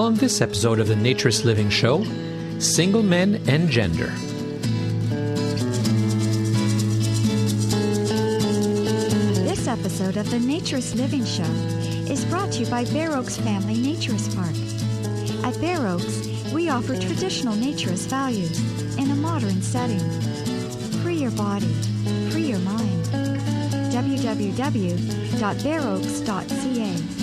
On this episode of the Naturist Living Show, Single Men and Gender. This episode of the Naturist Living Show is brought to you by Bear Oaks Family Naturist Park. At Bear Oaks, we offer traditional naturist values in a modern setting. Free your body, free your mind. www.bearoaks.ca.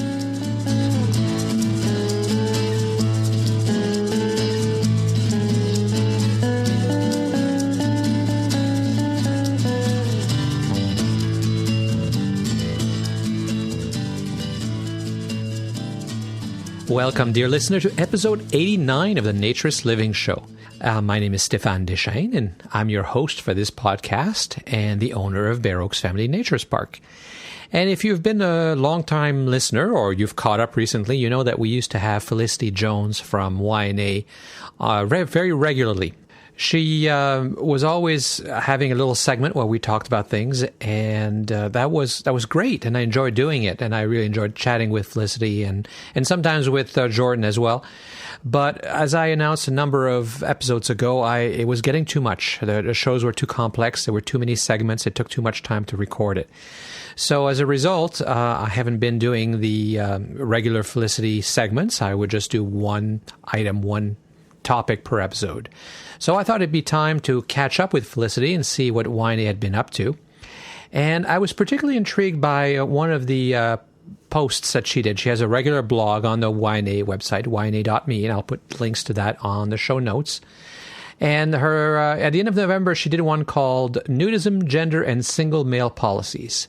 Welcome, dear listener, to episode 89 of the Naturist Living Show. My name is Stéphane Deschênes, and I'm your host for this podcast and the owner of Bear Oaks Family Naturist Park. And if you've been a long-time listener or you've caught up recently, you know that we used to have Felicity Jones from YNA very regularly. She was always having a little segment where we talked about things, and that was great, and I enjoyed doing it, and I really enjoyed chatting with Felicity and sometimes with Jordan as well. But as I announced a number of episodes ago, it was getting too much. The shows were too complex. There were too many segments. It took too much time to record it. So as a result, I haven't been doing the regular Felicity segments. I would just do one item, one topic per episode. So I thought it'd be time to catch up with Felicity and see what YNA had been up to. And I was particularly intrigued by one of the posts that she did. She has a regular blog on the YNA website, yna.me, and I'll put links to that on the show notes. And her at the end of November, she did one called Nudism, Gender, and Single Male Policies.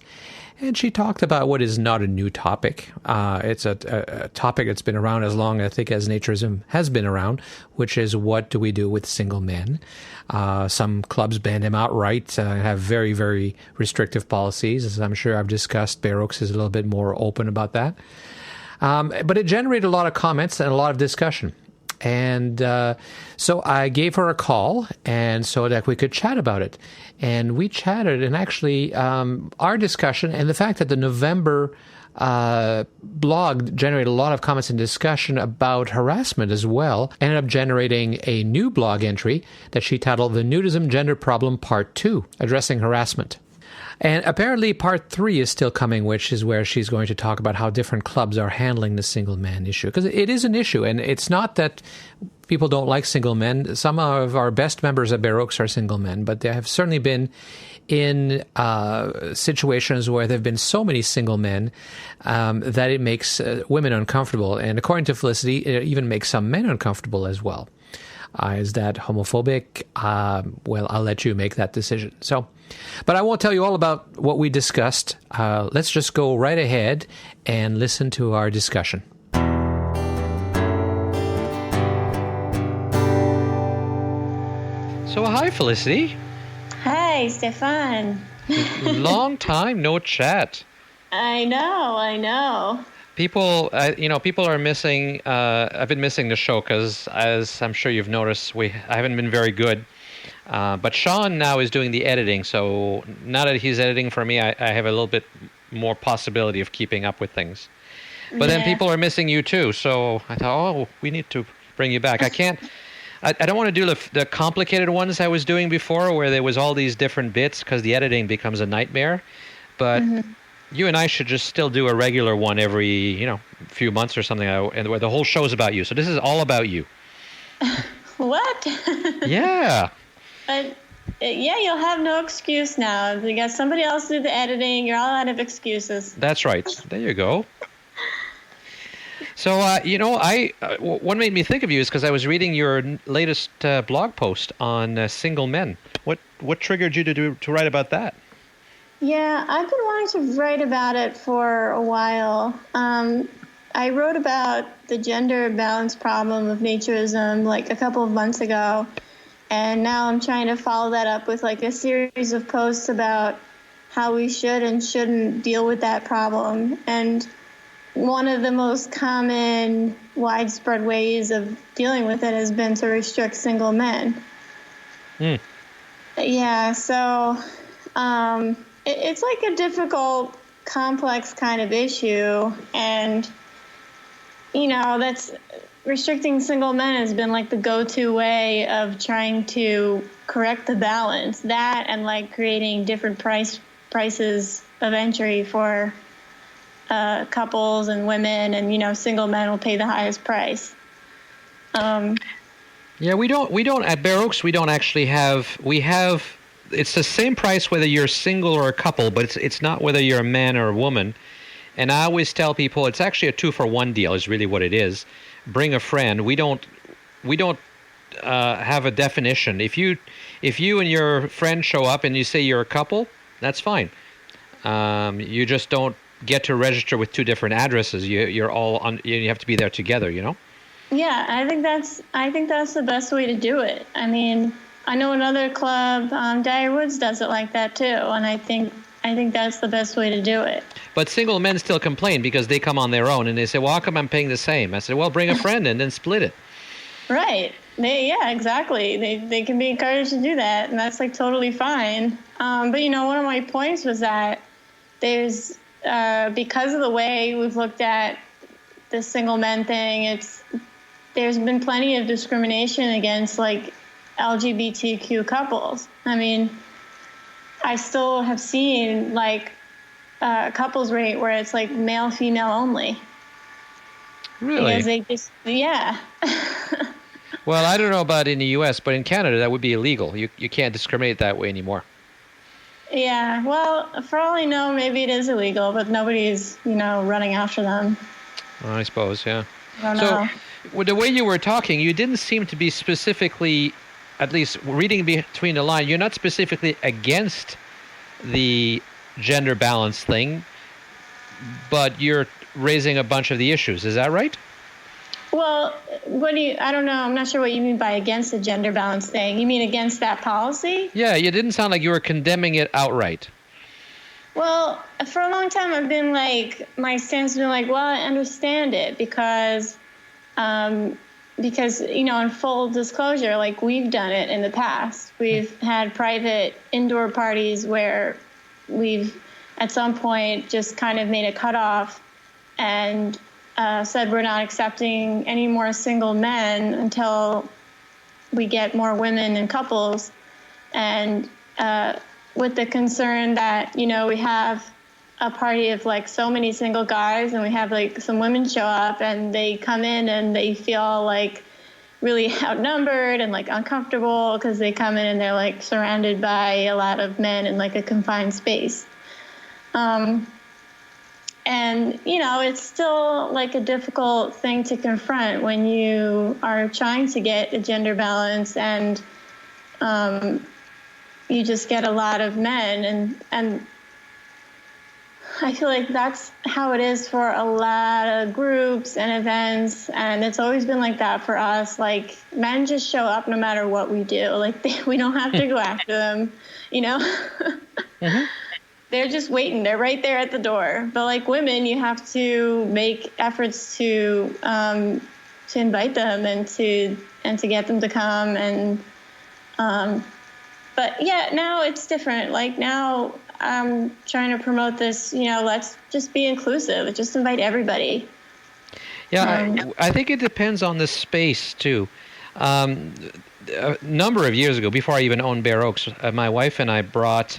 And she talked about what is not a new topic. It's a topic that's been around as long, I think, as Naturism has been around, which is what do we do with single men? Some clubs ban them outright, have very, very restrictive policies. As I'm sure I've discussed, Bear Oaks is a little bit more open about that. But it generated a lot of comments and a lot of discussion. And so I gave her a call and so that we could chat about it. And we chatted, and actually our discussion and the fact that the November blog generated a lot of comments and discussion about harassment as well, ended up generating a new blog entry that she titled The Nudism Gender Problem Part 2, Addressing Harassment. And apparently part 3 is still coming, which is where she's going to talk about how different clubs are handling the single man issue. Because it is an issue, and it's not that people don't like single men. Some of our best members at Bear Oaks are single men, but there have certainly been in situations where there have been so many single men that it makes women uncomfortable. And according to Felicity, it even makes some men uncomfortable as well. Is that homophobic? Well, I'll let you make that decision. But I won't tell you all about what we discussed. Let's just go right ahead and listen to our discussion. So, hi, Felicity. Hi, Stéphane. Long time no chat. I know. People are missing. I've been missing the show because, as I'm sure you've noticed, I haven't been very good. But Sean now is doing the editing, so now that he's editing for me, I have a little bit more possibility of keeping up with things. But then people are missing you too, so I thought, we need to bring you back. I don't want to do the complicated ones I was doing before, where there was all these different bits, because the editing becomes a nightmare. But you and I should just still do a regular one every few months or something, and where the whole show's about you. So this is all about you. What? Yeah. But you'll have no excuse now. You got somebody else do the editing. You're all out of excuses. That's right. There you go. So, what made me think of you is because I was reading your latest blog post on single men. What triggered you to write about that? Yeah, I've been wanting to write about it for a while. I wrote about the gender balance problem of naturism like a couple of months ago. And now I'm trying to follow that up with like a series of posts about how we should and shouldn't deal with that problem. And one of the most common widespread ways of dealing with it has been to restrict single men. Yeah, so it's like a difficult, complex kind of issue. And that's restricting single men has been like the go-to way of trying to correct the balance. That and like creating different prices of entry for couples and women, and single men will pay the highest price. Yeah, we don't at Bare Oaks. We don't actually have. We have. It's the same price whether you're single or a couple, but it's not whether you're a man or a woman. And I always tell people it's actually a 2-for-1 deal. Is really what it is. Bring a friend. We don't have a definition. If you and your friend show up and you say you're a couple, that's fine. You just don't get to register with 2 different addresses. You're all on. You have to be there together. Yeah, I think that's the best way to do it. I mean, I know another club, Dyer Woods, does it like that too, and I think that's the best way to do it. But single men still complain because they come on their own and they say, "Well, how come I'm paying the same?" I said, "Well, bring a friend and then split it." Right. Exactly. They can be encouraged to do that, and that's like totally fine. But one of my points was that there's because of the way we've looked at the single men thing, there's been plenty of discrimination against like LGBTQ couples. I mean, I still have seen like a couples rate where it's like male, female only. Really? Because they just, yeah. Well, I don't know about in the U.S., but in Canada that would be illegal. You can't discriminate that way anymore. Yeah, well, for all I know, maybe it is illegal, but nobody's, running after them. Well, I suppose, yeah. I don't know. With the way you were talking, you didn't seem to be specifically, at least reading between the lines, you're not specifically against the gender balance thing, but you're raising a bunch of the issues. Is that right? Well, I don't know. I'm not sure what you mean by against the gender balance thing. You mean against that policy? Yeah, you didn't sound like you were condemning it outright. Well, for a long time, I've been like, my stance has been like, well, I understand it because, in full disclosure, like we've done it in the past. We've had private indoor parties where we've at some point just kind of made a cutoff and said we're not accepting any more single men until we get more women and couples. And with the concern that, we have a party of like so many single guys and we have like some women show up and they come in and they feel like really outnumbered and like uncomfortable because they come in and they're like surrounded by a lot of men in like a confined space. And, it's still like a difficult thing to confront when you are trying to get a gender balance and you just get a lot of men. And I feel like that's how it is for a lot of groups and events. And it's always been like that for us. Like men just show up no matter what we do. Like we don't have to go after them, Mm-hmm. They're just waiting. They're right there at the door. But like women, you have to make efforts to invite them and to get them to come. And but yeah, now it's different. Like now I'm trying to promote this. Let's just be inclusive. Just invite everybody. Yeah, I think it depends on the space too. A number of years ago, before I even owned Bare Oaks, my wife and I brought.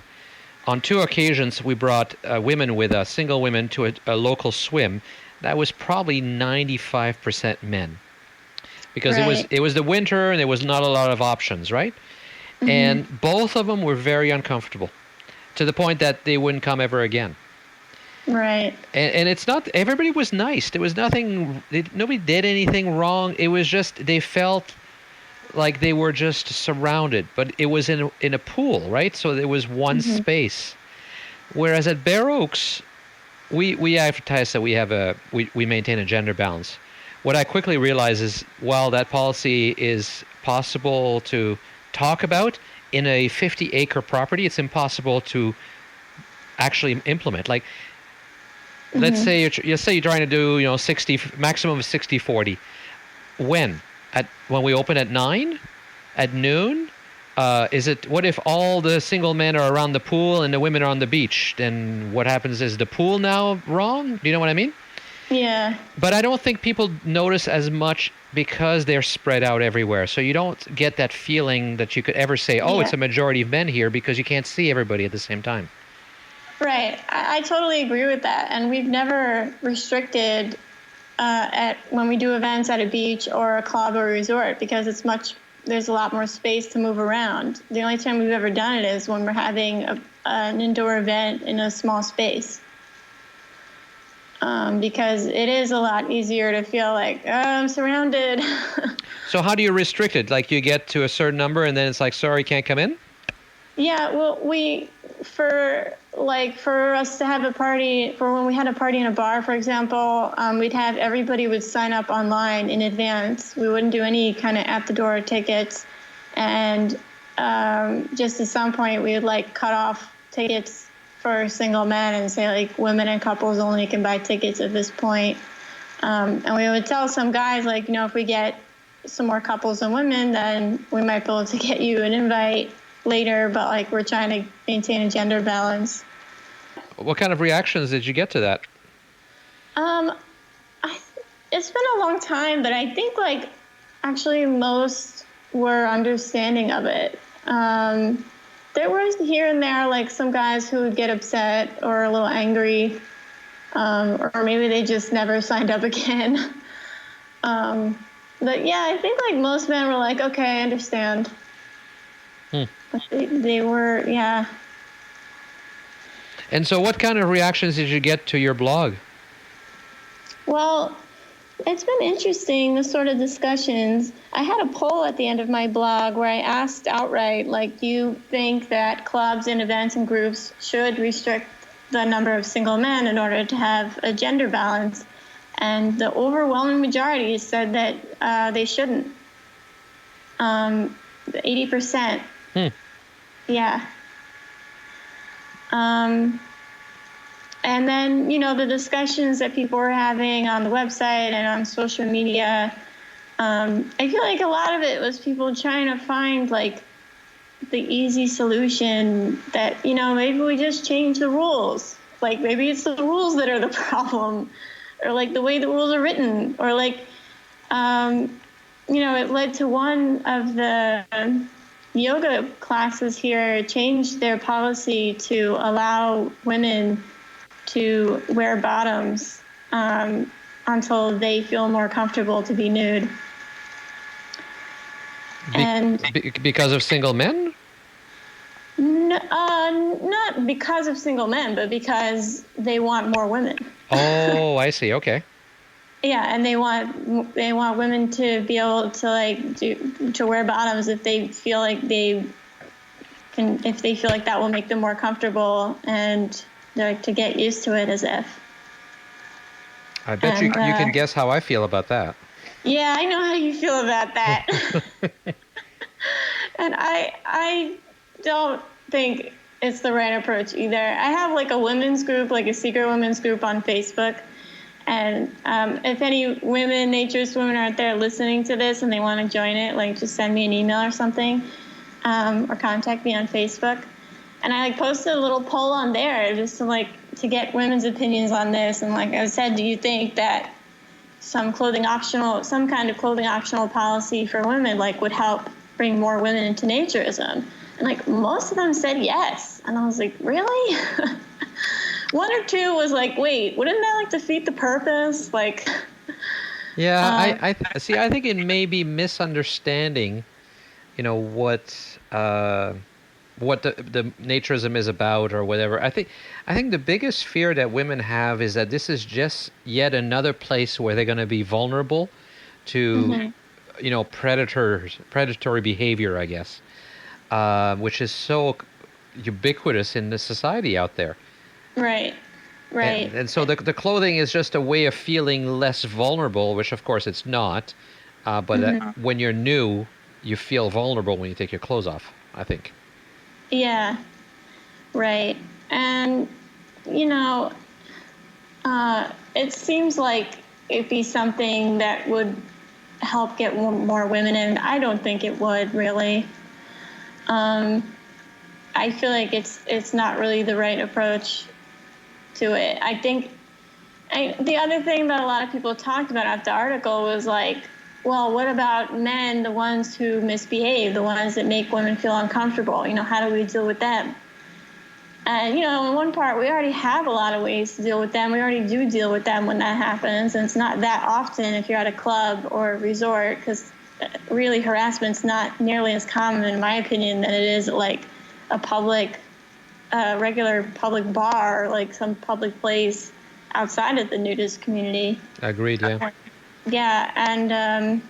On 2 occasions, we brought women with us, single women, to a local swim. That was probably 95% men, because it was the winter and there was not a lot of options, right? Mm-hmm. And both of them were very uncomfortable, to the point that they wouldn't come ever again. Right. And it's not. Everybody was nice. There was nothing. Nobody did anything wrong. It was just they felt like they were just surrounded, but it was in a pool, right? So there was one mm-hmm. space. Whereas at Bare Oaks, we advertise that we maintain a gender balance. What I quickly realized is, while that policy is possible to talk about in a 50-acre property, it's impossible to actually implement. Like, mm-hmm. let's say you're trying to do 60, maximum of 60-40. When we open at 9, at noon? What if all the single men are around the pool and the women are on the beach? Then what happens? Is the pool now wrong? Do you know what I mean? Yeah. But I don't think people notice as much because they're spread out everywhere. So you don't get that feeling that you could ever say, oh, Yeah. it's a majority of men here, because you can't see everybody at the same time. Right. I totally agree with that. And we've never restricted when we do events at a beach or a club or a resort, because there's a lot more space to move around. The only time we've ever done it is when we're having an indoor event in a small space. Because it is a lot easier to feel like, oh, I'm surrounded. So how do you restrict it? Like, you get to a certain number and then it's like, sorry, can't come in? Yeah, well, for us to have a party, for when we had a party in a bar, for example, everybody would sign up online in advance. We wouldn't do any kind of at-the-door tickets. And just at some point, we would, cut off tickets for single men and say, women and couples only can buy tickets at this point. And we would tell some guys, if we get some more couples and women, then we might be able to get you an invite later, but we're trying to maintain a gender balance. What kind of reactions did you get to that? It's been a long time, but I think actually most were understanding of it. There was here and there some guys who would get upset or a little angry, or maybe they just never signed up again. But yeah, I think most men were okay, I understand. But they were, yeah. And so what kind of reactions did you get to your blog? Well, it's been interesting, the sort of discussions. I had a poll at the end of my blog where I asked outright, do you think that clubs and events and groups should restrict the number of single men in order to have a gender balance? And the overwhelming majority said that they shouldn't. 80%. Yeah. And then, the discussions that people were having on the website and on social media, I feel a lot of it was people trying to find, the easy solution that, maybe we just change the rules. Maybe it's the rules that are the problem, or, the way the rules are written, or, it led to one of the yoga classes here changed their policy to allow women to wear bottoms until they feel more comfortable to be nude. Because of single men? Not because of single men, but because they want more women. Oh, I see. Okay. Yeah, and they want women to be able to to wear bottoms if they feel like that will make them more comfortable, and to get used to it as if. I bet you can guess how I feel about that. Yeah, I know how you feel about that. And I don't think it's the right approach either. I have a women's group, a secret women's group on Facebook. And if any naturist women are out there listening to this and they want to join it, just send me an email or something, or contact me on Facebook. And I posted a little poll on there just to get women's opinions on this. And I said, do you think that some kind of clothing optional policy for women would help bring more women into naturism? And most of them said yes. And I was really? One or two was wait, wouldn't that defeat the purpose? Yeah, I see. I think it may be misunderstanding, what the naturism is about or whatever. I think the biggest fear that women have is that this is just yet another place where they're going to be vulnerable to, predatory behavior, I guess, which is so ubiquitous in the society out there. Right. And so the clothing is just a way of feeling less vulnerable, which of course it's not. But when you're new, you feel vulnerable when you take your clothes off, I think. Yeah. Right. And, it seems like it'd be something that would help get more women in. I don't think it would really. I feel like it's not really the right approach to it. I think The other thing that a lot of people talked about after the article was like, well, what about men, the ones who misbehave, the ones that make women feel uncomfortable? How do we deal with them? And, in one part, we already have a lot of ways to deal with them. We already do deal with them when that happens. And it's not that often if you're at a club or a resort, because really harassment's not nearly as common, in my opinion, than it is at like a regular public bar, like some public place outside of the nudist community. Agreed, yeah. Yeah, and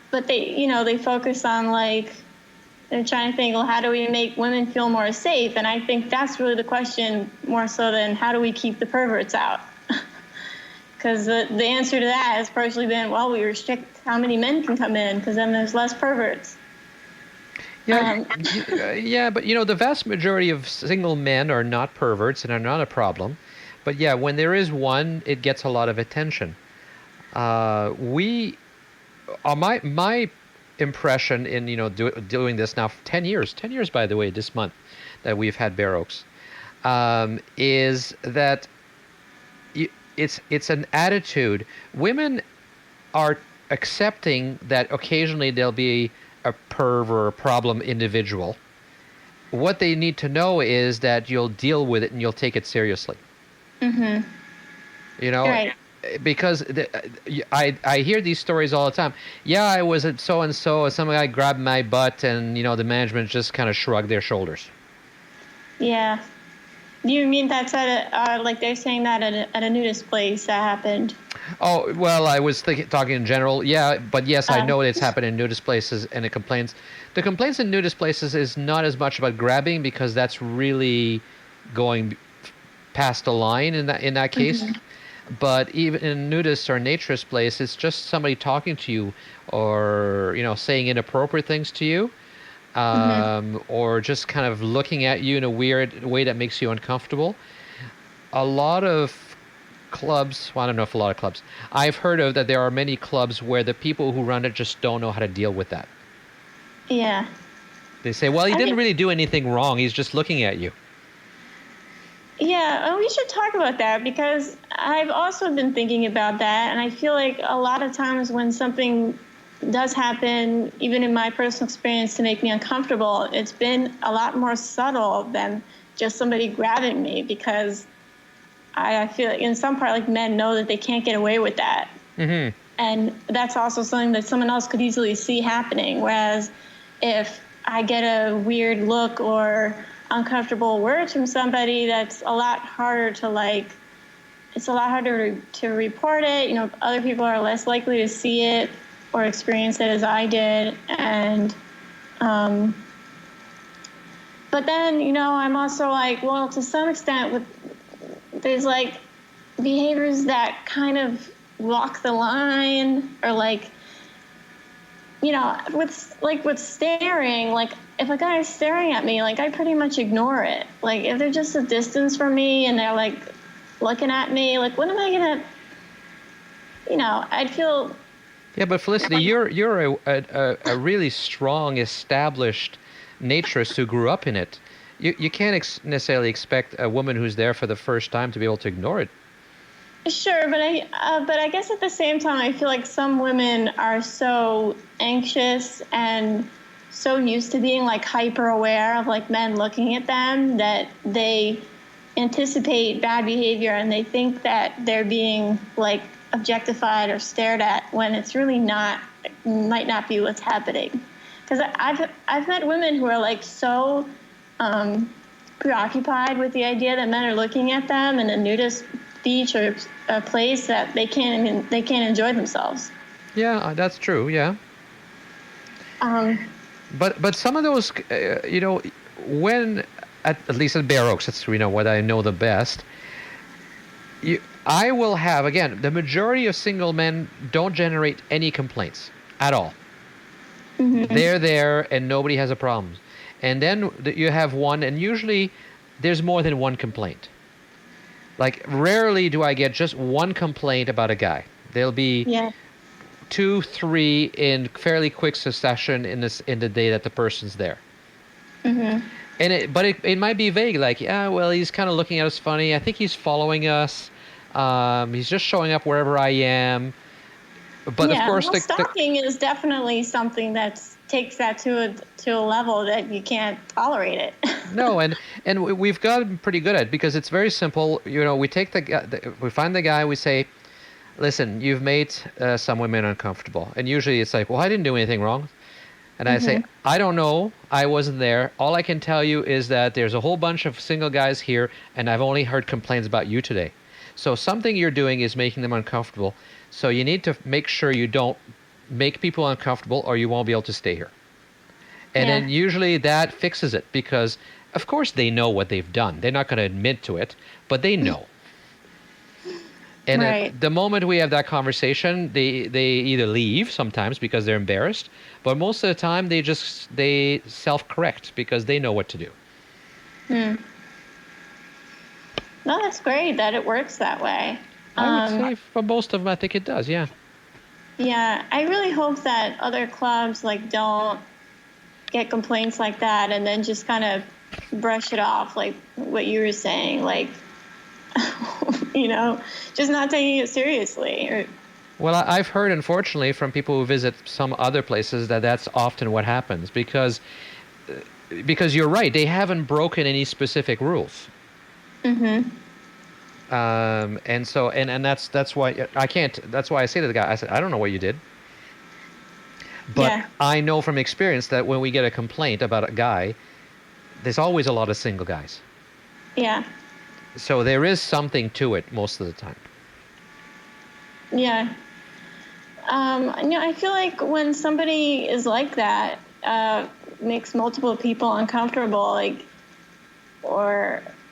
but they focus on like, they're trying to think, well, how do we make women feel more safe? And I think that's really the question, more so than how do we keep the perverts out? Because the answer to that has partially been, well, we restrict how many men can come in, because then there's less perverts. Yeah, yeah, but the vast majority of single men are not perverts and are not a problem. But yeah, when there is one, it gets a lot of attention. My impression in doing this now for 10 years by the way, this month that we've had Bare Oaks, is that it's an attitude. Women are accepting that occasionally there'll be a perv or a problem individual. What they need to know is that you'll deal with it and you'll take it seriously. Mm-hmm. Right. Because I hear these stories all the time. Yeah, I was at so-and-so, and some guy grabbed my butt, and, the management just kind of shrugged their shoulders. Yeah. You mean that's like they're saying that at a nudist place that happened? Oh, well, I was talking in general. Yeah, but yes, I know it's happened in nudist places, and the complaints in nudist places is not as much about grabbing, because that's really going past the line in that case. Mm-hmm. But even in nudist or naturist place, it's just somebody talking to you, or saying inappropriate things to you, or just kind of looking at you in a weird way that makes you uncomfortable. A lot of clubs, well, I don't know if a lot of clubs, I've heard of that there are many clubs where the people who run it just don't know how to deal with that. Yeah. They say, well, he didn't really do anything wrong. He's just looking at you. Yeah, we should talk about that, because I've also been thinking about that, and I feel like a lot of times when something does happen, even in my personal experience, to make me uncomfortable, it's been a lot more subtle than just somebody grabbing me, because I feel like in some part, like, men know that they can't get away with that. Mm-hmm. And that's also something that someone else could easily see happening, whereas if I get a weird look or uncomfortable words from somebody, that's a lot harder to it's a lot harder to report it. Other people are less likely to see it or experience it as I did. And but then I'm also like, well, to some extent there's like behaviors that kind of walk the line, or with staring, like if a guy is staring at me, like I pretty much ignore it. Like if they're just a distance from me and they're like looking at me, like when am I gonna, I'd feel. Yeah, but Felicity, you're a really strong, established naturist who grew up in it. You can't necessarily expect a woman who's there for the first time to be able to ignore it. Sure, but I guess at the same time, I feel like some women are so anxious and so used to being like hyper aware of like men looking at them that they anticipate bad behavior, and they think that they're being like objectified or stared at when it's really not, might not be what's happening. Because I've met women who are like so preoccupied with the idea that men are looking at them in a nudist beach or a place that they can't enjoy themselves. Yeah, that's true. Yeah. But some of those, when at least at Bare Oaks, that's what I know the best. I will have, again, the majority of single men don't generate any complaints at all. Mm-hmm. They're there and nobody has a problem. And then you have one, and usually there's more than one complaint. Like, rarely do I get just one complaint about a guy. There'll be 2, 3 in fairly quick succession in the day that the person's there. Mm-hmm. But it might be vague, like, yeah, well, he's kind of looking at us funny. I think he's following us. He's just showing up wherever I am. But of course, stalking is definitely something that takes that to a level that you can't tolerate it. No, and we've gotten pretty good at it because it's very simple. We take we find the guy, we say, listen, you've made some women uncomfortable. And usually it's like, well, I didn't do anything wrong. And I say, I don't know. I wasn't there. All I can tell you is that there's a whole bunch of single guys here, and I've only heard complaints about you today. So something you're doing is making them uncomfortable. So you need to make sure you don't make people uncomfortable or you won't be able to stay here. And then usually that fixes it because, of course, they know what they've done. They're not going to admit to it, but they know. And at the moment we have that conversation, they either leave sometimes because they're embarrassed, but most of the time they self-correct because they know what to do. No, that's great that it works that way. I would say for most of them, I think it does, yeah. Yeah, I really hope that other clubs don't get complaints like that and then just kind of brush it off, like what you were saying, just not taking it seriously. Well, I've heard, unfortunately, from people who visit some other places that that's often what happens because you're right, they haven't broken any specific rules. And so that's why I can't. That's why I say to the guy, I said, I don't know what you did, but I know from experience that when we get a complaint about a guy, there's always a lot of single guys. Yeah. So there is something to it most of the time. Yeah. I feel like when somebody is like that, makes multiple people uncomfortable,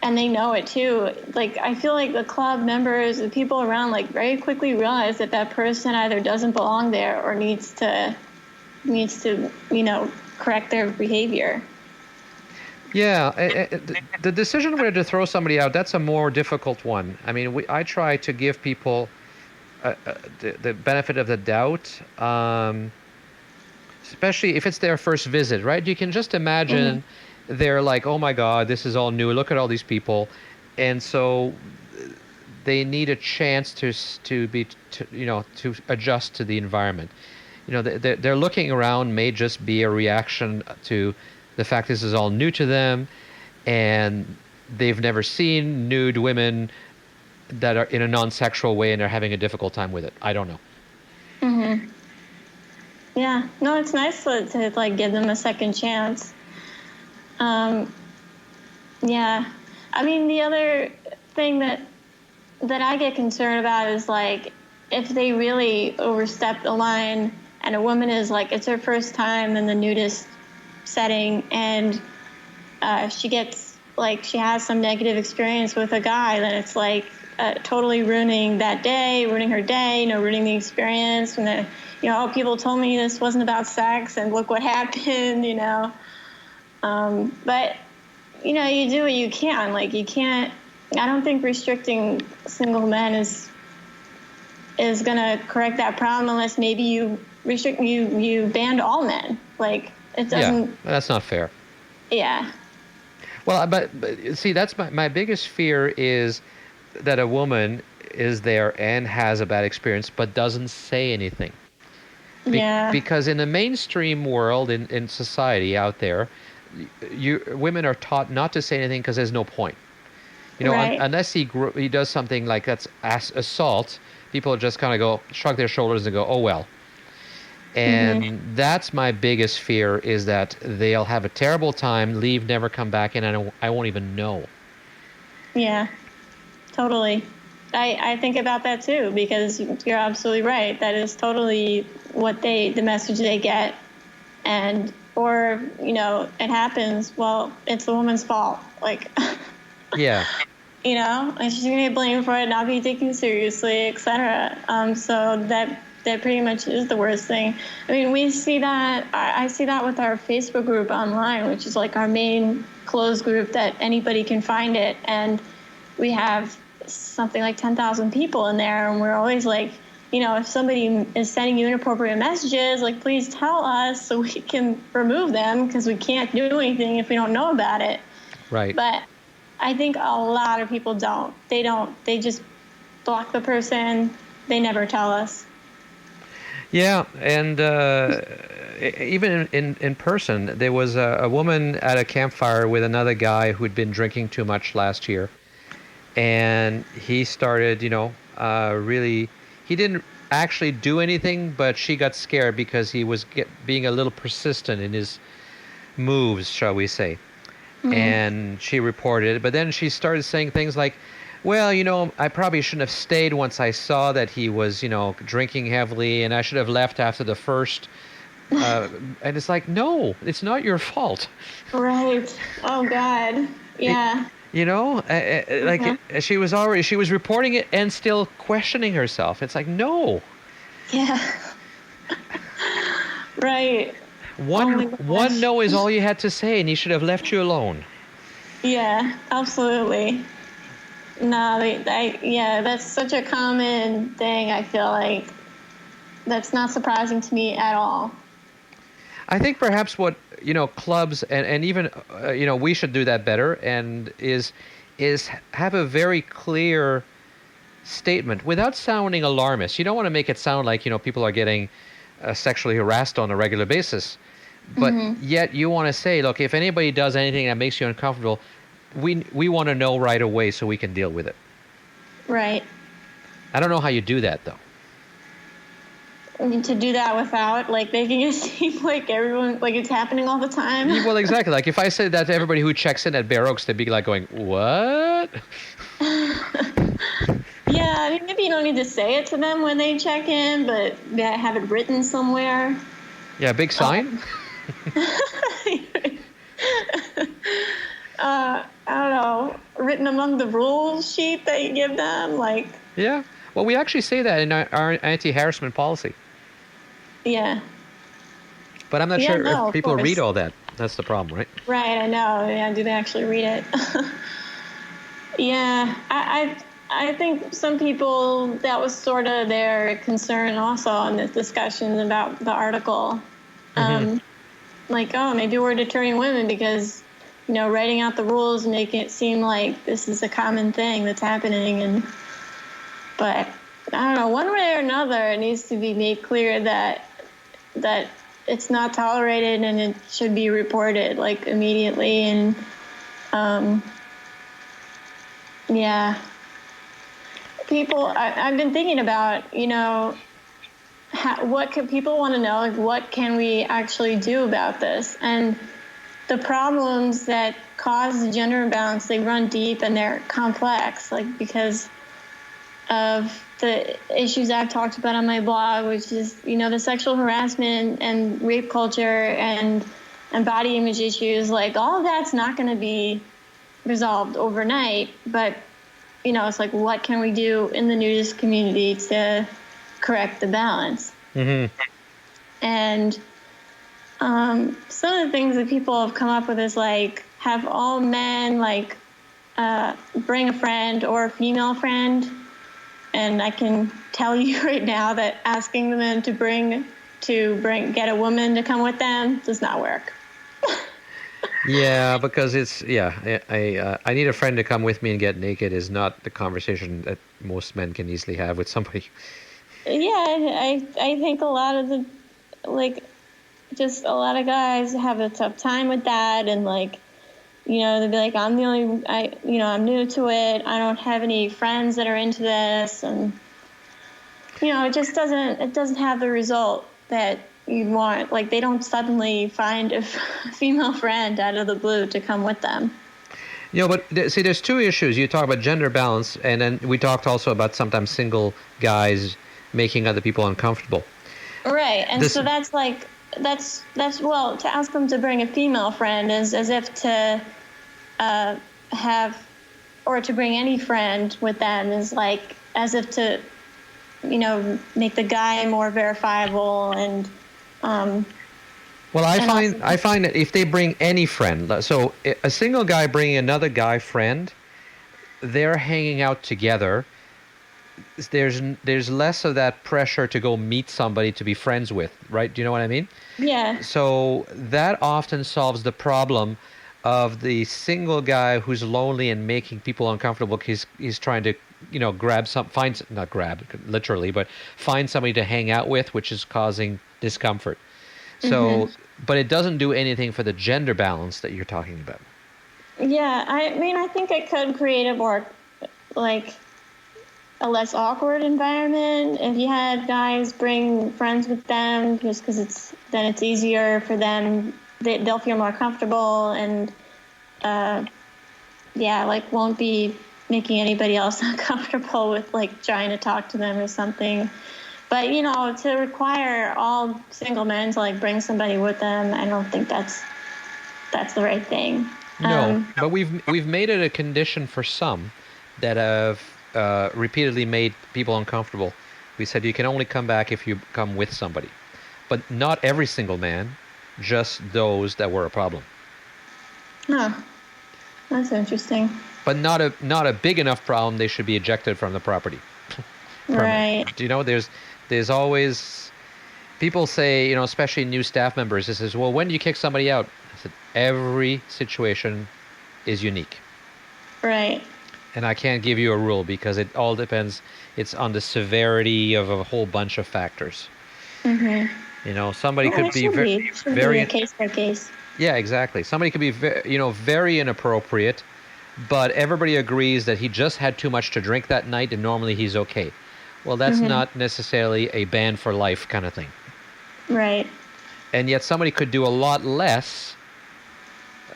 and they know it too. I feel like the club members, the people around, very quickly realize that person either doesn't belong there or needs to, correct their behavior. Yeah, the decision whether to throw somebody out, that's a more difficult one. I mean, I try to give people the benefit of the doubt, especially if it's their first visit, right? You can just imagine they're like, oh my God, this is all new. Look at all these people. And so they need a chance to adjust to the environment. They're looking around may just be a reaction to the fact this is all new to them, and they've never seen nude women that are in a non-sexual way, and they're having a difficult time with it. I don't know. Yeah. No, it's nice to give them a second chance. Yeah. I mean, the other thing that I get concerned about is if they really overstep the line and a woman is it's her first time in the nudist setting and she gets she has some negative experience with a guy, then it's totally ruining that day, ruining her day, ruining the experience. And people told me this wasn't about sex and look what happened, But you do what you can. You can't. I don't think restricting single men is gonna correct that problem unless maybe you banned all men. It doesn't. Yeah, that's not fair. Yeah. Well, but see, that's my biggest fear is that a woman is there and has a bad experience but doesn't say anything. Because in the mainstream world, in society out there, women are taught not to say anything because there's no point. Unless he does something like that's assault, people just kind of shrug their shoulders and go, oh well. And that's my biggest fear, is that they'll have a terrible time, leave, never come back, and I won't even know. Yeah, totally. I think about that too, because you're absolutely right. That is totally the message they get. Or it happens, well, it's the woman's fault. Yeah. And she's going to get blamed for it, not be taken seriously, etc. So that pretty much is the worst thing. I mean, we see that, I see that with our Facebook group online, which is our main closed group that anybody can find it. And we have something like 10,000 people in there. And we're always if somebody is sending you inappropriate messages, please tell us so we can remove them, because we can't do anything if we don't know about it. Right. But I think a lot of people don't. They just block the person. They never tell us. Yeah, and even in person, there was a woman at a campfire with another guy who'd been drinking too much last year. And he started, really, he didn't actually do anything, but she got scared because he was being a little persistent in his moves, shall we say. Mm-hmm. And she reported it. But then she started saying things like, well, I probably shouldn't have stayed once I saw that he was, drinking heavily, and I should have left after the first. And it's like, no, it's not your fault. Right. Oh, God. Yeah. She was reporting it and still questioning herself. It's like, no. Yeah. Right. One no is all you had to say, and he should have left you alone. Yeah, absolutely. No, that's such a common thing. I feel like that's not surprising to me at all. I think perhaps what clubs and even we should do that better, and is have a very clear statement without sounding alarmist. You don't want to make it sound like people are getting sexually harassed on a regular basis, but yet you want to say, look, if anybody does anything that makes you uncomfortable, we want to know right away so we can deal with it. Right. I don't know how you do that though. I mean, to do that without making it seem like everyone it's happening all the time. Well, exactly. Like if I said that to everybody who checks in at Bear Oaks, they'd be like going, "What?" Yeah, I mean, maybe you don't need to say it to them when they check in, but have it written somewhere. Yeah, big sign. I don't know, written among the rules sheet that you give them, Yeah. Well, we actually say that in our anti-harassment policy. Yeah. But I'm not sure if people read all that. That's the problem, right? Right, I know. Yeah, do they actually read it? Yeah, I think some people, that was sort of their concern also in this discussion about the article. Maybe we're deterring women because, writing out the rules, making it seem like this is a common thing that's happening. But I don't know, one way or another, it needs to be made clear that it's not tolerated and it should be reported immediately. And people, I've been thinking about, what could people want to know? What can we actually do about this? And the problems that cause the gender imbalance, they run deep and they're complex, because of the issues I've talked about on my blog, which is, the sexual harassment and rape culture and body image issues. All of that's not going to be resolved overnight, but, it's what can we do in the nudist community to correct the balance? Mm-hmm. And some of the things that people have come up with is have all men bring a friend or a female friend. And I can tell you right now that asking the men to get a woman to come with them does not work. Yeah, because I need a friend to come with me and get naked is not the conversation that most men can easily have with somebody. Yeah, I think a lot of the just a lot of guys have a tough time with that, and they'll be like, I'm new to it. I don't have any friends that are into this. And, it just doesn't have the result that you want. They don't suddenly find a female friend out of the blue to come with them. But see, there's two issues. You talk about gender balance, and then we talked also about sometimes single guys making other people uncomfortable. Right. And so that's to ask them to bring a female friend is as if to have, or to bring any friend with them is as if to, make the guy more verifiable. And I find that if they bring any friend, so a single guy bringing another guy friend, they're hanging out together. There's less of that pressure to go meet somebody to be friends with, right? Do you know what I mean? Yeah. So that often solves the problem of the single guy who's lonely and making people uncomfortable because he's trying to find somebody to hang out with, which is causing discomfort. So, but it doesn't do anything for the gender balance that you're talking about. Yeah, I mean, I think it could create a more, like, a less awkward environment if you had guys bring friends with them, just because it's easier for them. They'll feel more comfortable and, won't be making anybody else uncomfortable with, like, trying to talk to them or something. But, to require all single men to, like, bring somebody with them, I don't think that's the right thing. No, but we've made it a condition for some that have repeatedly made people uncomfortable. We said you can only come back if you come with somebody. But not every single man, just those that were a problem. Oh, that's interesting. But not a big enough problem they should be ejected from the property. Right. There's always, people say, especially new staff members, this is, well, when do you kick somebody out? I said, every situation is unique. Right. And I can't give you a rule because it all depends. It's on the severity of a whole bunch of factors. Mm-hmm. Somebody could be very a case by case. Yeah, exactly. Somebody could be very inappropriate, but everybody agrees that he just had too much to drink that night and normally he's okay. Well, that's not necessarily a ban for life kind of thing. Right. And yet somebody could do a lot less,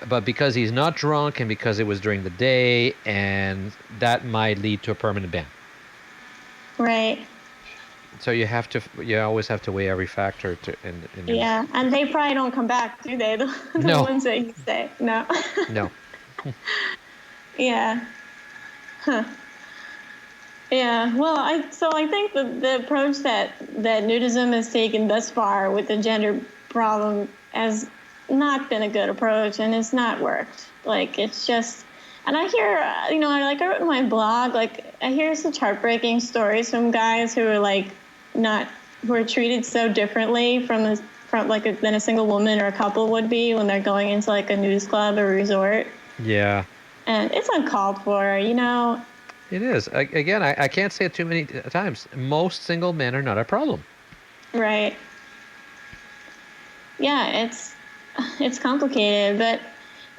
but because he's not drunk and because it was during the day, and that might lead to a permanent ban. Right. So you always have to weigh every factor. Yeah, and they probably don't come back, do they? The ones that you say. No. No. Yeah. Huh. Yeah, well, I think the approach that nudism has taken thus far with the gender problem has not been a good approach, and it's not worked. Like, it's just, and I hear, I wrote in my blog, like, I hear such heartbreaking stories from guys who are who are treated so differently than a single woman or a couple would be when they're going into like a nudist club or resort. Yeah. And it's uncalled for, It is. Again, I can't say it too many times. Most single men are not a problem. Right. Yeah, it's complicated, but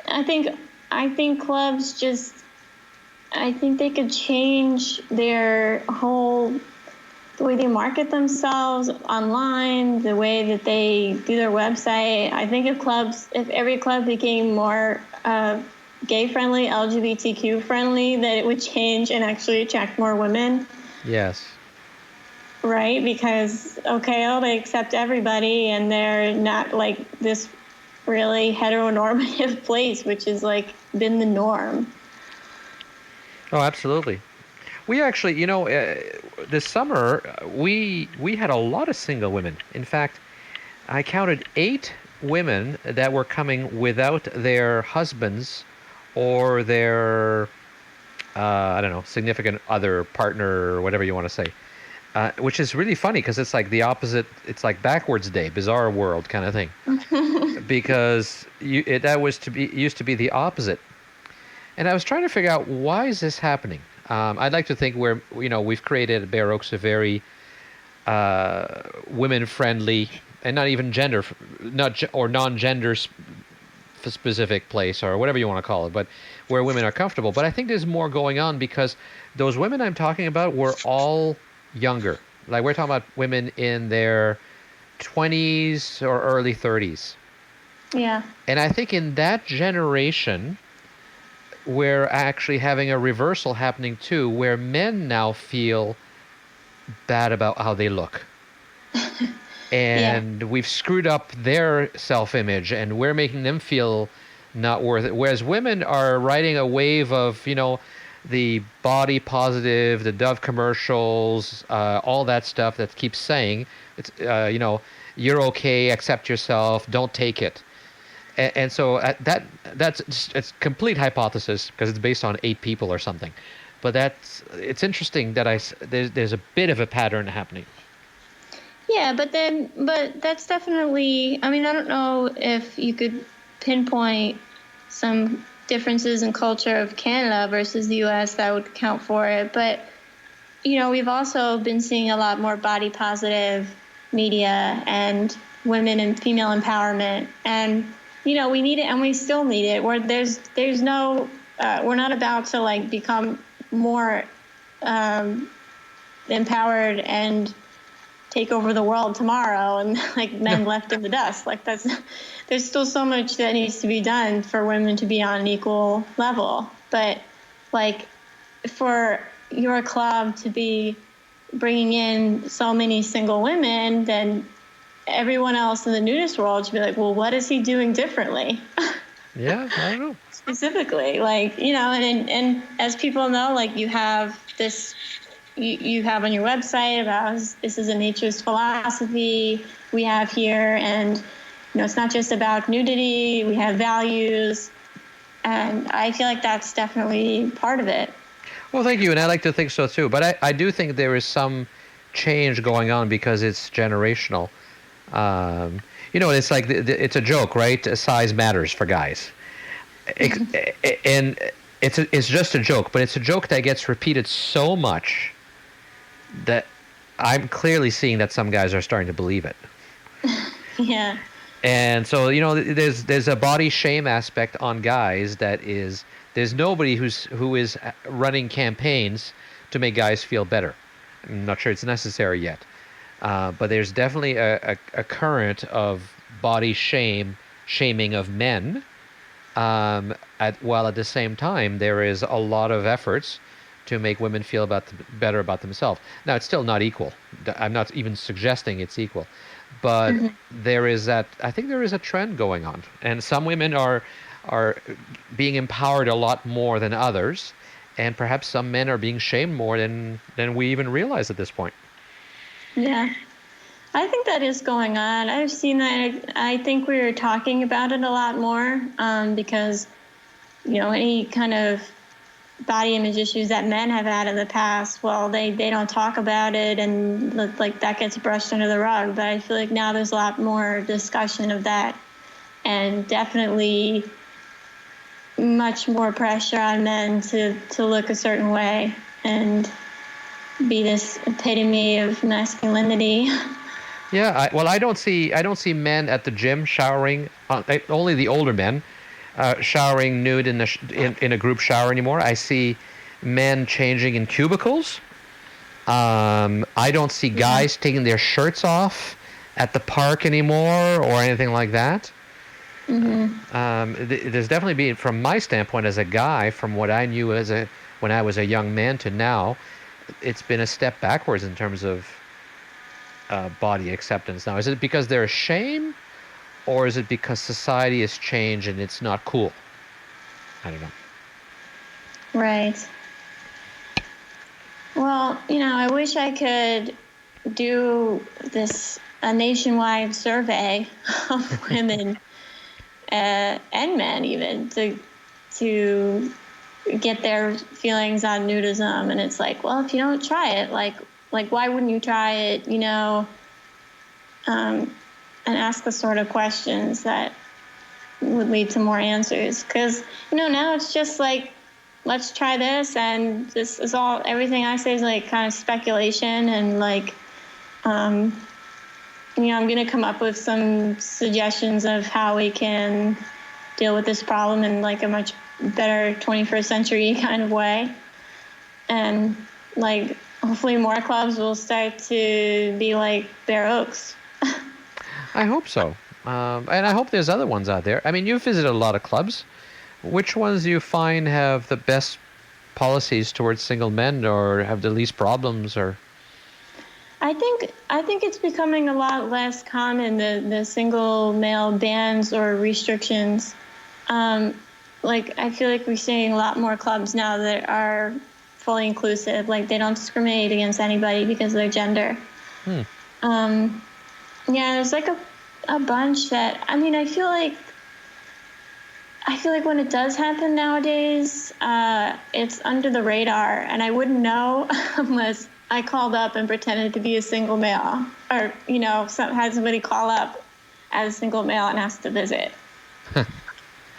I think clubs I think they could change their the way they market themselves online, the way that they do their website. I think if every club became more gay-friendly, LGBTQ-friendly, that it would change and actually attract more women. Yes. Right? Because, they accept everybody, and they're not like this really heteronormative place, which has been the norm. Oh, absolutely. We actually, this summer, we had a lot of single women. In fact, I counted 8 women that were coming without their husbands or their, significant other, partner, or whatever you want to say, which is really funny because it's like the opposite. It's like backwards day, bizarre world kind of thing, because it used to be the opposite. And I was trying to figure out, why is this happening? I'd like to think we've created at Bear Oaks a very women-friendly and not even non-gender specific place, or whatever you want to call it, but where women are comfortable. But I think there's more going on, because those women I'm talking about were all younger. Like, we're talking about women in their 20s or early 30s. Yeah. And I think in that generation, we're actually having a reversal happening too, where men now feel bad about how they look. And we've screwed up their self-image, and we're making them feel not worth it. Whereas women are riding a wave of, the body positive, the Dove commercials, all that stuff that keeps saying, it's, you're okay, accept yourself, don't take it. And so it's complete hypothesis, because it's based on 8 people or something. But it's interesting that there's a bit of a pattern happening. Yeah, but that's definitely, I don't know if you could pinpoint some differences in culture of Canada versus the U.S. that would account for it. But we've also been seeing a lot more body positive media and women and female empowerment. And, we need it, and we still need it. Where there's no, we're not about to like become more empowered and take over the world tomorrow and like men left in the dust. Like there's still so much that needs to be done for women to be on an equal level. But like for your club to be bringing in so many single women, then everyone else in the nudist world should be like, well, what is he doing differently? Yeah, I don't know. Specifically, like, and as people know, like you have this, you have on your website about this is a naturist philosophy we have here. And, it's not just about nudity. We have values. And I feel like that's definitely part of it. Well, thank you, and I like to think so too. But I do think there is some change going on because it's generational. It's like it's a joke, right? Size matters for guys, and it's just a joke, but it's a joke that gets repeated so much that I'm clearly seeing that some guys are starting to believe it. Yeah. And so there's a body shame aspect on guys that is. There's nobody who is running campaigns to make guys feel better. I'm not sure it's necessary yet. But there's definitely a current of body shaming of men, while at the same time there is a lot of efforts to make women feel better about themselves. Now, it's still not equal. I'm not even suggesting it's equal. But there is I think there is a trend going on. And some women are being empowered a lot more than others, and perhaps some men are being shamed more than we even realize at this point. Yeah, I think that is going on. I've seen that. I think we're talking about it a lot more because, any kind of body image issues that men have had in the past, well, they don't talk about it, and like that gets brushed under the rug. But I feel like now there's a lot more discussion of that, and definitely much more pressure on men to look a certain way and be this epitome of masculinity. Yeah, I don't see men at the gym showering. Only the older men showering nude in a group shower anymore. I see men changing in cubicles. I don't see guys taking their shirts off at the park anymore or anything like that. There's definitely been, from my standpoint as a guy, from what I knew when I was a young man to now, it's been a step backwards in terms of body acceptance. Now, is it because there's shame, or is it because society has changed and it's not cool? I don't know. Right. Well, I wish I could do a nationwide survey of women and men even to get their feelings on nudism. And it's like, well, if you don't try it, like why wouldn't you try it, and ask the sort of questions that would lead to more answers. Because, now it's just like, let's try this, and this is everything I say is like kind of speculation, and like, I'm going to come up with some suggestions of how we can deal with this problem in like a much better 21st century kind of way. And like, hopefully more clubs will start to be like Bare Oaks. I hope so. And I hope there's other ones out there. I mean, you've visited a lot of clubs. Which ones do you find have the best policies towards single men, or have the least problems, or? I think it's becoming a lot less common, the single male bans or restrictions. Like, I feel like we're seeing a lot more clubs now that are fully inclusive. Like, they don't discriminate against anybody because of their gender. Yeah, there's like a bunch that, I mean, I feel like when it does happen nowadays, it's under the radar, and I wouldn't know unless I called up and pretended to be a single male, or, had somebody call up as a single male and ask to visit.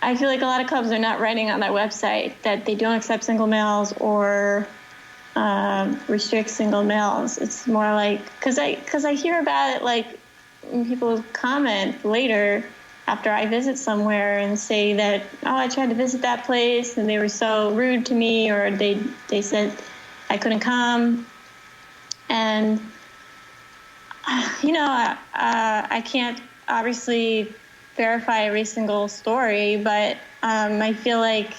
I feel like a lot of clubs are not writing on their website that they don't accept single males, or restrict single males. It's more like, because I hear about it, like, when people comment later after I visit somewhere and say that, oh, I tried to visit that place and they were so rude to me, or they said I couldn't come. And, I can't obviously verify every single story, but I feel like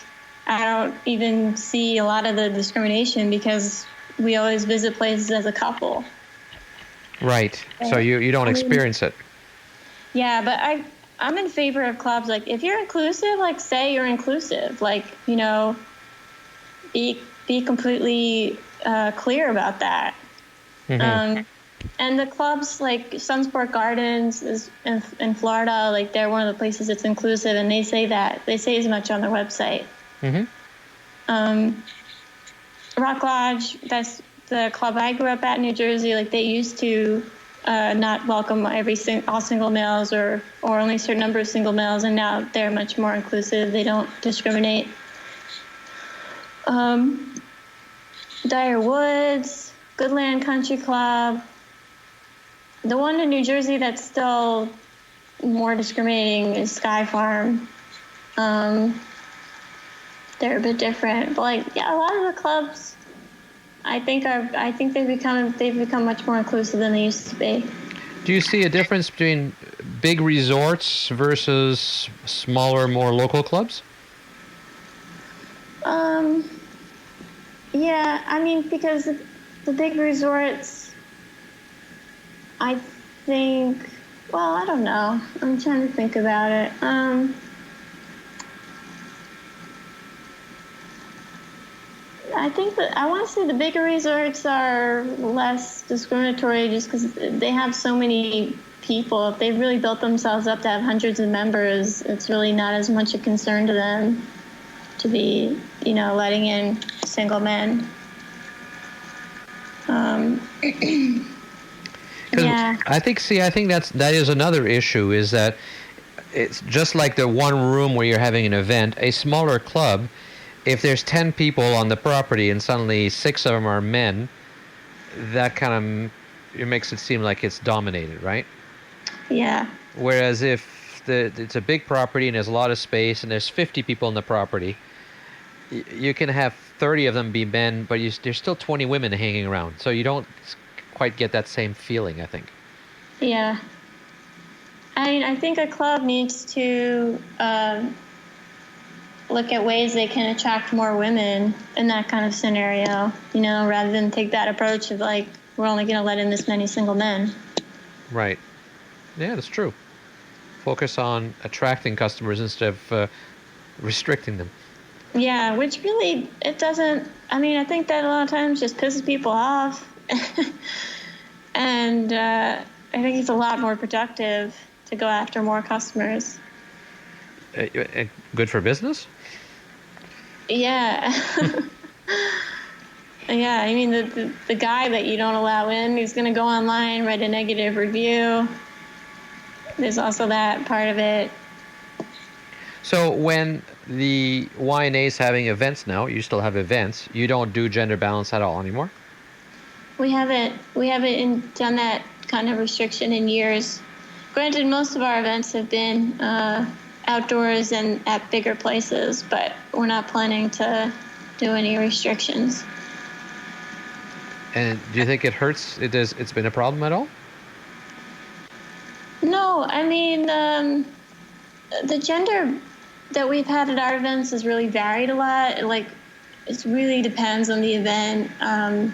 I don't even see a lot of the discrimination because we always visit places as a couple. Right. So you don't experience it. Yeah, but I'm in favor of clubs. Like, if you're inclusive, like, say you're inclusive. Like, be completely clear about that. Mm-hmm. And the clubs, like Sunsport Gardens is in Florida, like, they're one of the places that's inclusive, and they say as much on their website. Mm-hmm. Rock Lodge, that's the club I grew up at in New Jersey. Like, they used to not welcome all single males or only a certain number of single males, and now they're much more inclusive. They don't discriminate. Dyer Woods, Goodland Country Club. The one in New Jersey that's still more discriminating is Sky Farm. They're a bit different, but, like, yeah, a lot of the clubs, I think they've become much more inclusive than they used to be. Do you see a difference between big resorts versus smaller, more local clubs? Yeah, I mean, because the big resorts, I think, well, I don't know. I'm trying to think about it. I think that I want to say the bigger resorts are less discriminatory just because they have so many people. If they've really built themselves up to have hundreds of members, it's really not as much a concern to them to be, letting in single men. Yeah. I think that is another issue, is that it's just like the one room where you're having an event. A smaller club, if there's 10 people on the property and suddenly 6 of them are men, that kind of, it makes it seem like it's dominated, right? Yeah. Whereas if it's a big property and there's a lot of space and there's 50 people on the property, you can have 30 of them be men, but there's still 20 women hanging around. So you don't quite get that same feeling, I think. Yeah. I mean, I think a club needs to look at ways they can attract more women in that kind of scenario, rather than take that approach of, like, we're only going to let in this many single men. Right. Yeah, that's true. Focus on attracting customers instead of restricting them. Yeah, which really, it doesn't, I mean, I think that a lot of times just pisses people off. And I think it's a lot more productive to go after more customers. Good for business? Yeah. Yeah, I mean, the guy that you don't allow in, he's going to go online, write a negative review. There's also that part of it. So when the YNA is having events now, you still have events, you don't do gender balance at all anymore? We haven't done that kind of restriction in years. Granted, most of our events have been outdoors and at bigger places, but we're not planning to do any restrictions. And do you think it hurts? It's been a problem at all? No, I mean, the gender that we've had at our events has really varied a lot. It really depends on the event and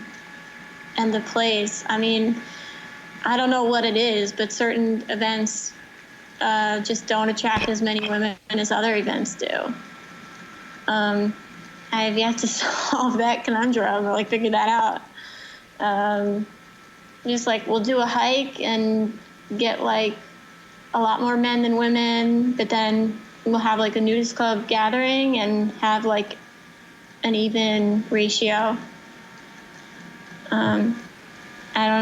the place. I mean, I don't know what it is, but certain events just don't attract as many women as other events do. I have yet to solve that conundrum or figure that out. Just we'll do a hike and get a lot more men than women, but then we'll have a nudist club gathering and have an even ratio. I don't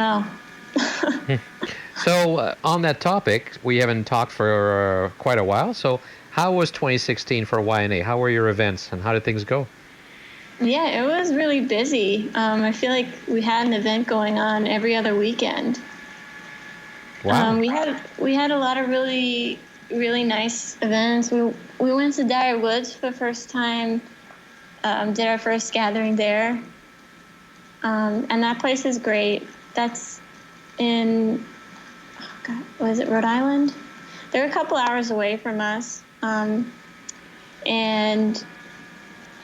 know. So on that topic, we haven't talked for quite a while. So how was 2016 for YNA? How were your events and how did things go? Yeah, it was really busy. I feel like we had an event going on every other weekend. Wow. We had a lot of really, really nice events. We went to Dyer Woods for the first time, did our first gathering there. And that place is great. That's in, was it Rhode Island? They're a couple hours away from us. And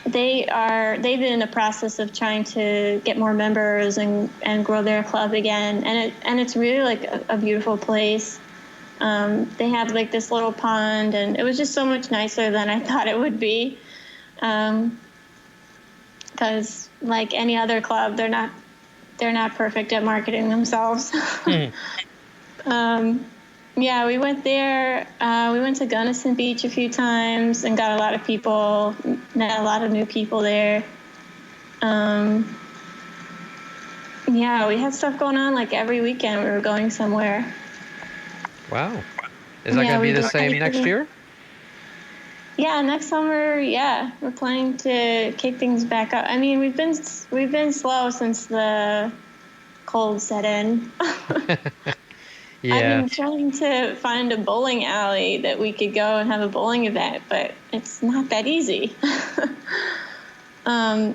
they've been in the process of trying to get more members and grow their club again. And it's really like a beautiful place. They have like this little pond, and it was just so much nicer than I thought it would be. Because like any other club, they're not perfect at marketing themselves. Yeah, we went there. We went to Gunnison Beach a few times and got a lot of people, met a lot of new people there. Yeah, we had stuff going on like every weekend. We were going somewhere. Wow. Is that going to be the same next year? Yeah, next summer, yeah. We're planning to kick things back up. I mean, we've been slow since the cold set in. Yeah. I've been trying to find a bowling alley that we could go and have a bowling event, but it's not that easy. Yeah,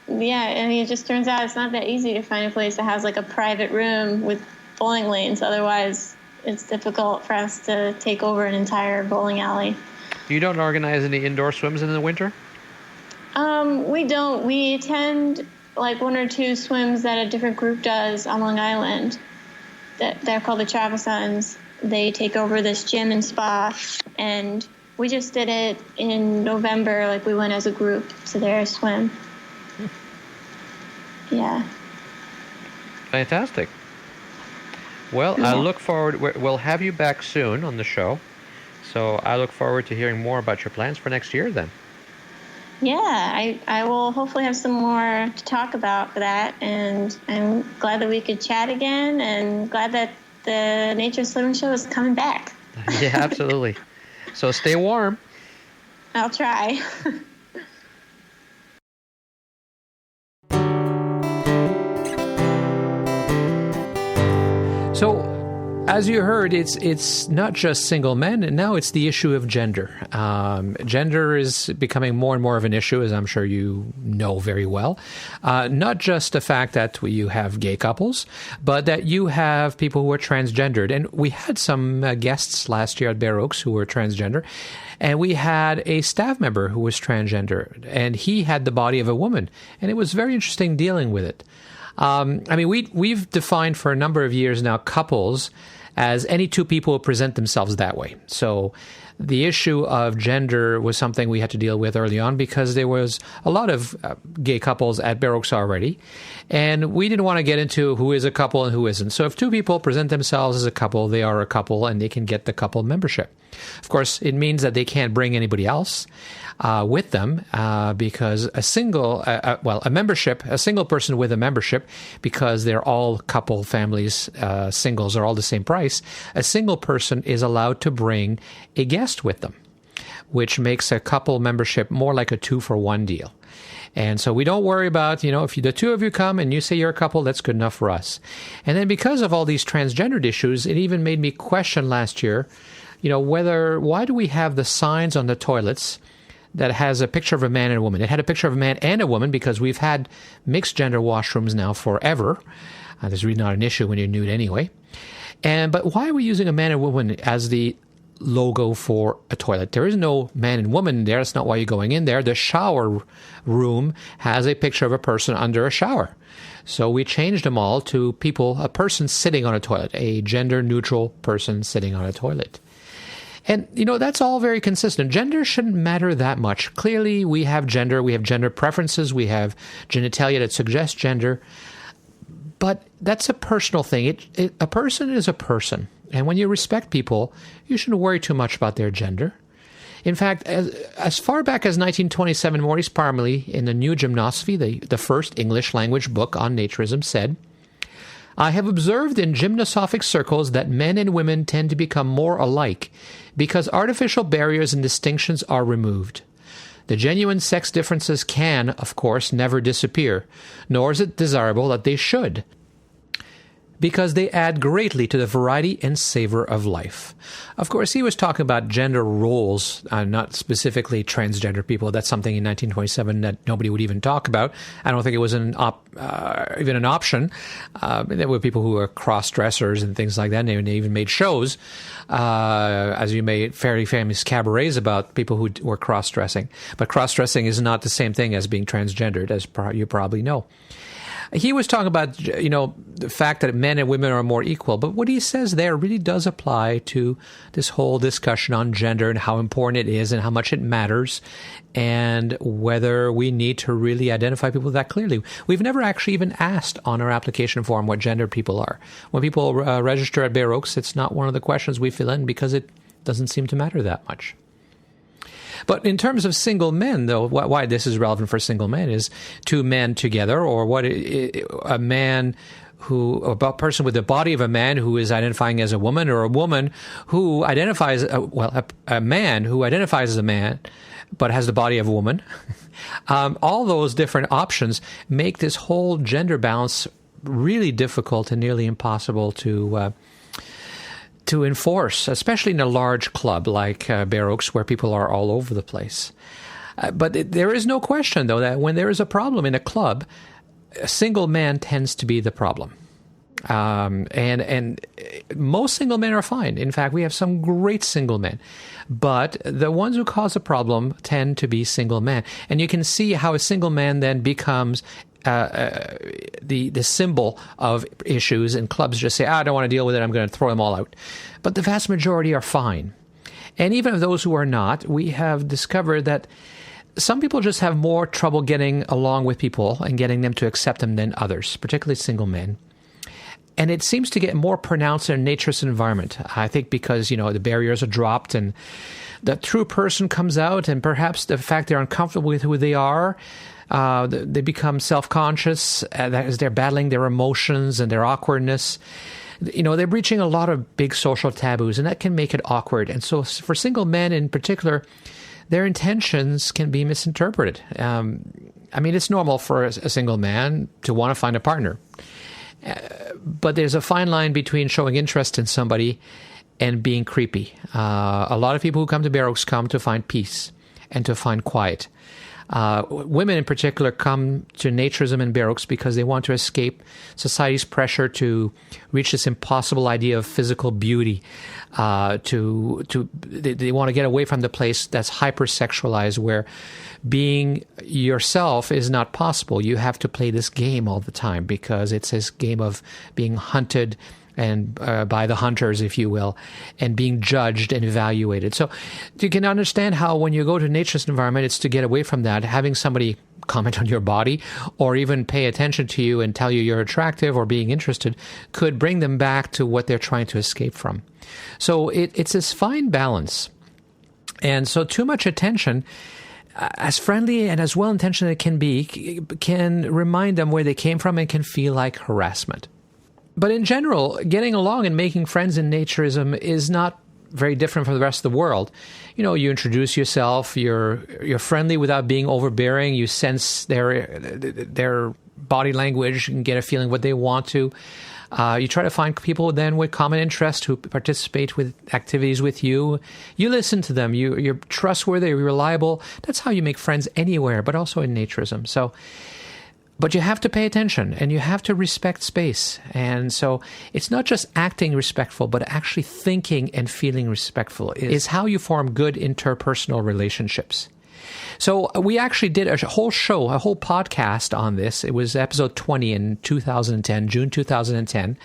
I mean, it just turns out it's not that easy to find a place that has like a private room with bowling lanes. Otherwise, it's difficult for us to take over an entire bowling alley. You don't organize any indoor swims in the winter? We don't. We attend like one or two swims that a different group does on Long Island. They're called the Travisons. They take over this gym and spa, and we just did it in November. Like we went as a group to their swim. Yeah. Fantastic. Well, I look forward. We'll have you back soon on the show, so I look forward to hearing more about your plans for next year. Then. Yeah, I will hopefully have some more to talk about for that, and I'm glad that we could chat again, and glad that the Naturist Living Show is coming back. Yeah, absolutely. So stay warm. I'll try. So, as you heard, it's not just single men, and now it's the issue of gender. Gender is becoming more and more of an issue, as I'm sure you know very well. Not just the fact that you have gay couples, but that you have people who are transgendered. And we had some guests last year at Bear Oaks who were transgender, and we had a staff member who was transgender, and he had the body of a woman, and it was very interesting dealing with it. I mean, we've defined for a number of years now couples as any two people who present themselves that way. So the issue of gender was something we had to deal with early on because there was a lot of gay couples at Bear Oaks already, and we didn't want to get into who is a couple and who isn't. So if two people present themselves as a couple, they are a couple and they can get the couple membership. Of course, it means that they can't bring anybody else with them because a single person with a membership, because they're all couple families, singles are all the same price, a single person is allowed to bring a guest with them, which makes a couple membership more like a 2-for-1 deal. And so we don't worry about, if the two of you come and you say you're a couple, that's good enough for us. And then because of all these transgendered issues, it even made me question last year, why do we have the signs on the toilets that has a picture of a man and a woman? It had a picture of a man and a woman because we've had mixed gender washrooms now forever. There's really not an issue when you're nude anyway. But why are we using a man and woman as the logo for a toilet? There is no man and woman there. That's not why you're going in there. The shower room has a picture of a person under a shower. So we changed them all to a person sitting on a toilet, a gender-neutral person sitting on a toilet. And, that's all very consistent. Gender shouldn't matter that much. Clearly, we have gender preferences, we have genitalia that suggests gender, but that's a personal thing. A person is a person. And when you respect people, you shouldn't worry too much about their gender. In fact, as far back as 1927, Maurice Parmelee, in the New Gymnosophy, the first English language book on naturism, said, "I have observed in gymnosophic circles that men and women tend to become more alike because artificial barriers and distinctions are removed. The genuine sex differences can, of course, never disappear, nor is it desirable that they should, because they add greatly to the variety and savor of life. Of course, he was talking about gender roles, not specifically transgender people. That's something in 1927 that nobody would even talk about. I don't think it was even an option. There were people who were cross-dressers and things like that, and they even made shows, as you made very famous cabarets about people who were cross-dressing. But cross-dressing is not the same thing as being transgendered, as you probably know. He was talking about, the fact that men and women are more equal, but what he says there really does apply to this whole discussion on gender and how important it is and how much it matters and whether we need to really identify people that clearly. We've never actually even asked on our application form what gender people are. When people register at Bear Oaks, it's not one of the questions we fill in because it doesn't seem to matter that much. But in terms of single men, though, why this is relevant for single men is two men together, or a person with the body of a man who is identifying as a woman, or a woman who identifies, a man who identifies as a man but has the body of a woman. All those different options make this whole gender balance really difficult and nearly impossible to enforce, especially in a large club like Bear Oaks, where people are all over the place. But there is no question, though, that when there is a problem in a club, a single man tends to be the problem. And most single men are fine. In fact, we have some great single men. But the ones who cause a problem tend to be single men. And you can see how a single man then becomes the symbol of issues, and clubs just say, I don't want to deal with it, I'm going to throw them all out. But the vast majority are fine. And even of those who are not, we have discovered that some people just have more trouble getting along with people and getting them to accept them than others, particularly single men. And it seems to get more pronounced in a naturist environment, I think, because, the barriers are dropped and the true person comes out, and perhaps the fact they're uncomfortable with who they are, they become self-conscious as they're battling their emotions and their awkwardness. They're breaching a lot of big social taboos, and that can make it awkward. And so for single men in particular, their intentions can be misinterpreted. It's normal for a single man to want to find a partner. But there's a fine line between showing interest in somebody and being creepy. A lot of people who come to Bear Oaks come to find peace and to find quiet. Women in particular come to Naturism and Bear Oaks because they want to escape society's pressure to reach this impossible idea of physical beauty. They want to get away from the place that's hypersexualized, where being yourself is not possible. You have to play this game all the time because it's this game of being hunted and by the hunters, if you will, and being judged and evaluated. So you can understand how when you go to a naturist environment, it's to get away from that. Having somebody comment on your body or even pay attention to you and tell you you're attractive or being interested could bring them back to what they're trying to escape from. So it's this fine balance. And so too much attention, as friendly and as well-intentioned as it can be, can remind them where they came from and can feel like harassment. But in general, getting along and making friends in naturism is not very different from the rest of the world. You introduce yourself, you're friendly without being overbearing, you sense their body language and get a feeling what they want to. You try to find people then with common interest who participate with activities with you. You listen to them, you're trustworthy, you're reliable. That's how you make friends anywhere, but also in naturism. But you have to pay attention and you have to respect space. And so it's not just acting respectful, but actually thinking and feeling respectful is how you form good interpersonal relationships. So we actually did a whole show, a whole podcast on this. It was episode 20 in 2010, June 2010.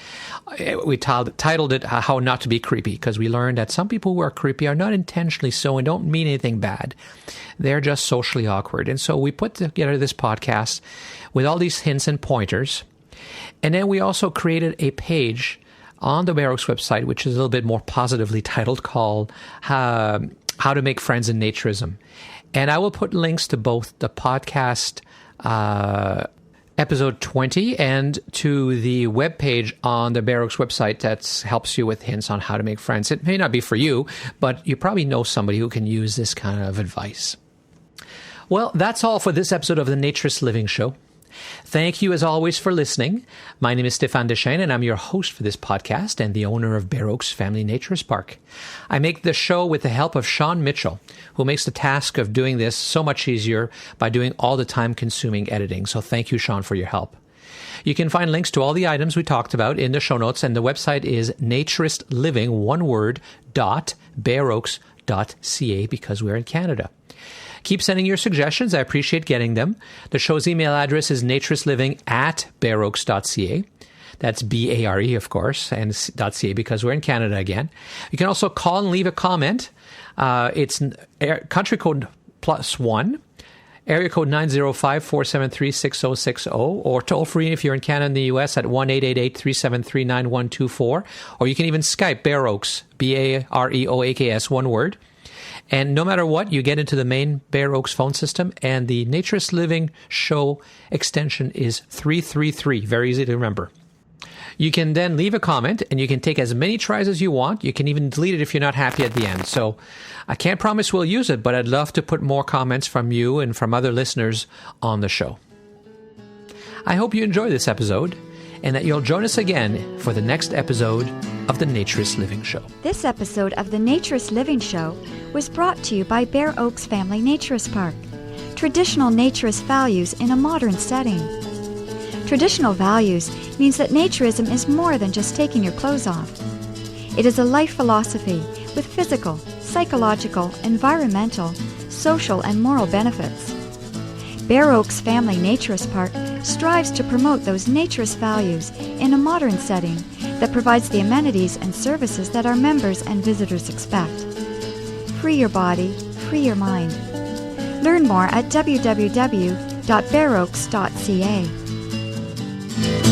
We titled it How Not to Be Creepy, because we learned that some people who are creepy are not intentionally so and don't mean anything bad. They're just socially awkward. And so we put together this podcast with all these hints and pointers. And then we also created a page on the Bear Oaks website, which is a little bit more positively titled, called How to Make Friends in Naturism. And I will put links to both the podcast episode 20 and to the webpage on the Bear Oaks website that helps you with hints on how to make friends. It may not be for you, but you probably know somebody who can use this kind of advice. Well, that's all for this episode of the Naturist Living Show. Thank you, as always, for listening. My name is Stéphane Deschênes, and I'm your host for this podcast and the owner of Bear Oaks Family Naturist Park. I make the show with the help of Sean Mitchell, who makes the task of doing this so much easier by doing all the time-consuming editing. So thank you, Sean, for your help. You can find links to all the items we talked about in the show notes, and the website is naturistliving, one word, .bearoaks.ca, because we're in Canada. Keep sending your suggestions. I appreciate getting them. The show's email address is naturistliving@bearoaks.ca. That's B-A-R-E, of course, and .ca because we're in Canada again. You can also call and leave a comment. It's country code +1, area code 905-473-6060, or toll free if you're in Canada and the U.S. at 1-888-373-9124. Or you can even Skype Bear Oaks, B-A-R-E-O-A-K-S, one word. And no matter what, you get into the main Bear Oaks phone system, and the Naturist Living Show extension is 333. Very easy to remember. You can then leave a comment, and you can take as many tries as you want. You can even delete it if you're not happy at the end. So I can't promise we'll use it, but I'd love to put more comments from you and from other listeners on the show. I hope you enjoy this episode, and that you'll join us again for the next episode of the Naturist Living Show. This episode of the Naturist Living Show was brought to you by Bear Oaks Family Naturist Park. Traditional naturist values in a modern setting. Traditional values means that naturism is more than just taking your clothes off. It is a life philosophy with physical, psychological, environmental, social, and moral benefits. Bear Oaks Family Naturist Park strives to promote those naturist values in a modern setting that provides the amenities and services that our members and visitors expect. Free your body, free your mind. Learn more at www.bearoaks.ca.